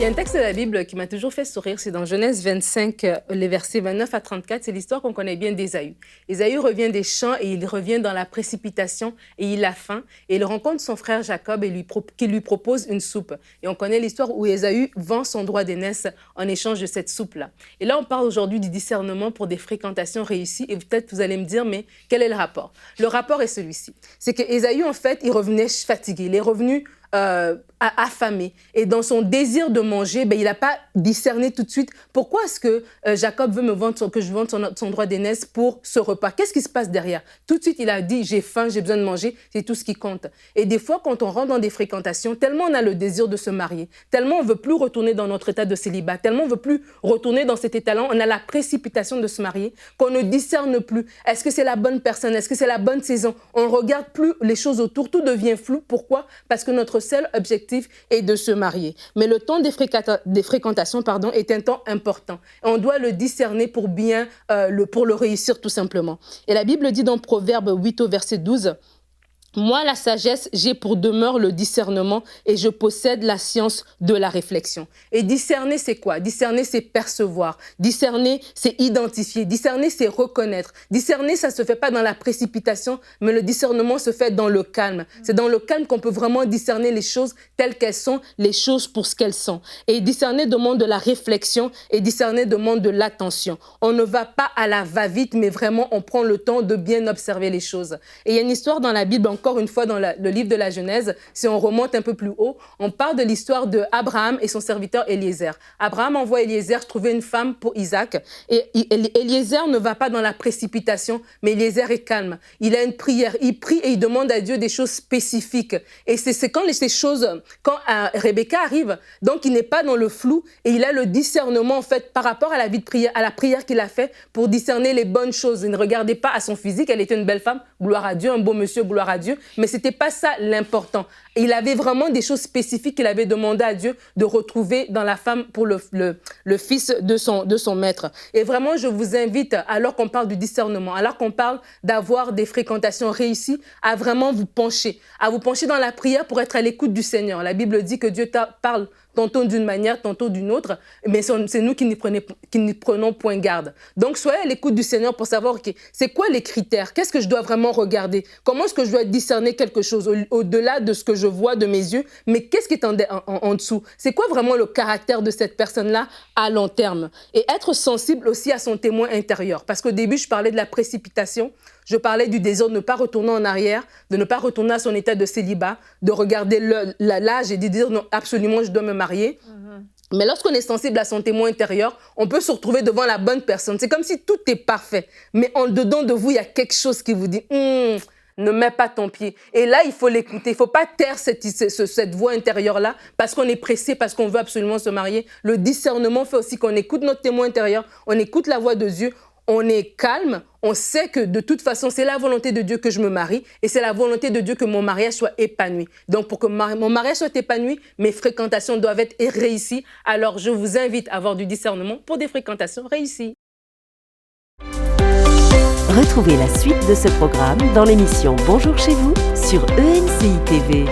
Il y a un texte de la Bible qui m'a toujours fait sourire, c'est dans Genèse 25, les versets 29 à 34, c'est l'histoire qu'on connaît bien d'Ésaü. Ésaü revient des champs et il revient dans la précipitation et il a faim et il rencontre son frère Jacob et qui lui propose une soupe. Et on connaît l'histoire où Ésaü vend son droit d'aînesse en échange de cette soupe-là. Et là, on parle aujourd'hui du discernement pour des fréquentations réussies et peut-être vous allez me dire, mais quel est le rapport? Le rapport est celui-ci, c'est que Ésaü, en fait, il revenait fatigué, il est revenu affamé. Et dans son désir de manger, il n'a pas discerné tout de suite pourquoi est-ce que Jacob veut que je vende son droit d'aînesse pour ce repas. Qu'est-ce qui se passe derrière? Tout de suite, il a dit, j'ai faim, j'ai besoin de manger, c'est tout ce qui compte. Et des fois, quand on rentre dans des fréquentations, tellement on a le désir de se marier, tellement on ne veut plus retourner dans notre état de célibat, tellement on ne veut plus retourner dans cet état-là, on a la précipitation de se marier, qu'on ne discerne plus. Est-ce que c'est la bonne personne? Est-ce que c'est la bonne saison? On ne regarde plus les choses autour, tout devient flou. Pourquoi? Parce que notre seul objectif est de se marier. Mais le temps des fréquentations est un temps important. Et on doit le discerner pour le réussir tout simplement. Et la Bible dit dans Proverbe 8 au verset 12, moi, la sagesse, j'ai pour demeure le discernement et je possède la science de la réflexion. Et discerner, c'est quoi? Discerner, c'est percevoir. Discerner, c'est identifier. Discerner, c'est reconnaître. Discerner, ça ne se fait pas dans la précipitation, mais le discernement se fait dans le calme. C'est dans le calme qu'on peut vraiment discerner les choses telles qu'elles sont, les choses pour ce qu'elles sont. Et discerner demande de la réflexion et discerner demande de l'attention. On ne va pas à la va-vite, mais vraiment, on prend le temps de bien observer les choses. Et il y a une histoire dans la Bible, encore une fois dans le livre de la Genèse, si on remonte un peu plus haut, on parle de l'histoire d'Abraham et son serviteur Eliezer. Abraham envoie Eliezer trouver une femme pour Isaac et Eliezer ne va pas dans la précipitation, mais Eliezer est calme. Il a une prière, il prie et il demande à Dieu des choses spécifiques. Et c'est quand Rebecca arrive, donc il n'est pas dans le flou et il a le discernement en fait par rapport à la vie de prière, à la prière qu'il a fait pour discerner les bonnes choses. Il ne regardait pas à son physique, elle était une belle femme, gloire à Dieu, un beau monsieur, gloire à Dieu. Mais ce n'était pas ça l'important. Et il avait vraiment des choses spécifiques qu'il avait demandé à Dieu de retrouver dans la femme pour le fils de son maître. Et vraiment, je vous invite, alors qu'on parle du discernement, alors qu'on parle d'avoir des fréquentations réussies, à vraiment vous pencher dans la prière pour être à l'écoute du Seigneur. La Bible dit que Dieu parle tantôt d'une manière, tantôt d'une autre, mais c'est nous qui n'y prenons point garde. Donc, soyez à l'écoute du Seigneur pour savoir, OK, c'est quoi les critères? Qu'est-ce que je dois vraiment regarder? Comment est-ce que je dois discerner quelque chose au-delà de ce que je vois de mes yeux? Mais qu'est-ce qui est en dessous? C'est quoi vraiment le caractère de cette personne-là à long terme? Et être sensible aussi à son témoin intérieur. Parce qu'au début, je parlais de la précipitation. Je parlais du désir de ne pas retourner en arrière, de ne pas retourner à son état de célibat, de regarder l'âge et de dire non, absolument, je dois me marier. Mais lorsqu'on est sensible à son témoin intérieur, on peut se retrouver devant la bonne personne. C'est comme si tout est parfait. Mais en dedans de vous, il y a quelque chose qui vous dit ne mets pas ton pied. Et là, il faut l'écouter. Il ne faut pas taire cette voix intérieure-là parce qu'on est pressé, parce qu'on veut absolument se marier. Le discernement fait aussi qu'on écoute notre témoin intérieur, on écoute la voix de Dieu, on est calme, on sait que de toute façon, c'est la volonté de Dieu que je me marie et c'est la volonté de Dieu que mon mariage soit épanoui. Donc, pour que mon mariage soit épanoui, mes fréquentations doivent être réussies. Alors, je vous invite à avoir du discernement pour des fréquentations réussies. Retrouvez la suite de ce programme dans l'émission Bonjour chez vous sur EMCI TV.